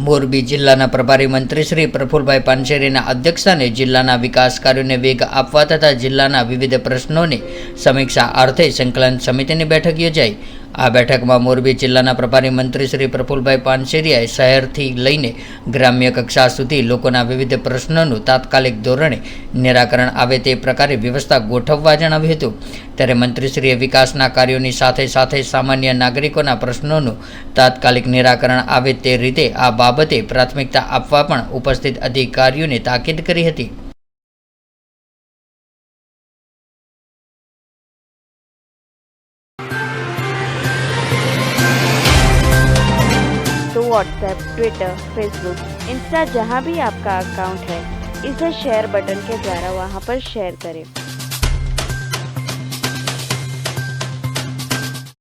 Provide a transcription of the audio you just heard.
મોરબી જિલ્લાના પ્રભારી મંત્રી શ્રી પ્રફુલભાઈ પાનસેરીના અધ્યક્ષસ્થાને જિલ્લાના વિકાસ કાર્યોને વેગ આપવા તથા જિલ્લાના વિવિધ પ્રશ્નોની સમીક્ષા અર્થે સંકલન સમિતિની બેઠક યોજાઈ। આ બેઠકમાં મોરબી જિલ્લાના પ્રભારી મંત્રી શ્રી પ્રફુલભાઈ પાનસેરીયાએ શહેરથી લઈને ગ્રામ્ય કક્ષા સુધી લોકોના વિવિધ પ્રશ્નોનું તાત્કાલિક ધોરણે નિરાકરણ આવે તે પ્રકારે વ્યવસ્થા ગોઠવવા જણાવ્યું હતું। ત્યારે મંત્રીશ્રીએ વિકાસના કાર્યોની સાથે સાથે સામાન્ય નાગરિકોના પ્રશ્નોનું તાત્કાલિક નિરાકરણ આવે તે રીતે આ બાબતે પ્રાથમિકતા આપવા પણ ઉપસ્થિત અધિકારીઓને તાકીદ કરી હતી। तो व्हाट्सएप, ट्विटर, फेसबुक, इंस्टा जहाँ भी आपका अकाउंट है, इसे शेयर बटन के द्वारा वहाँ पर शेयर करें।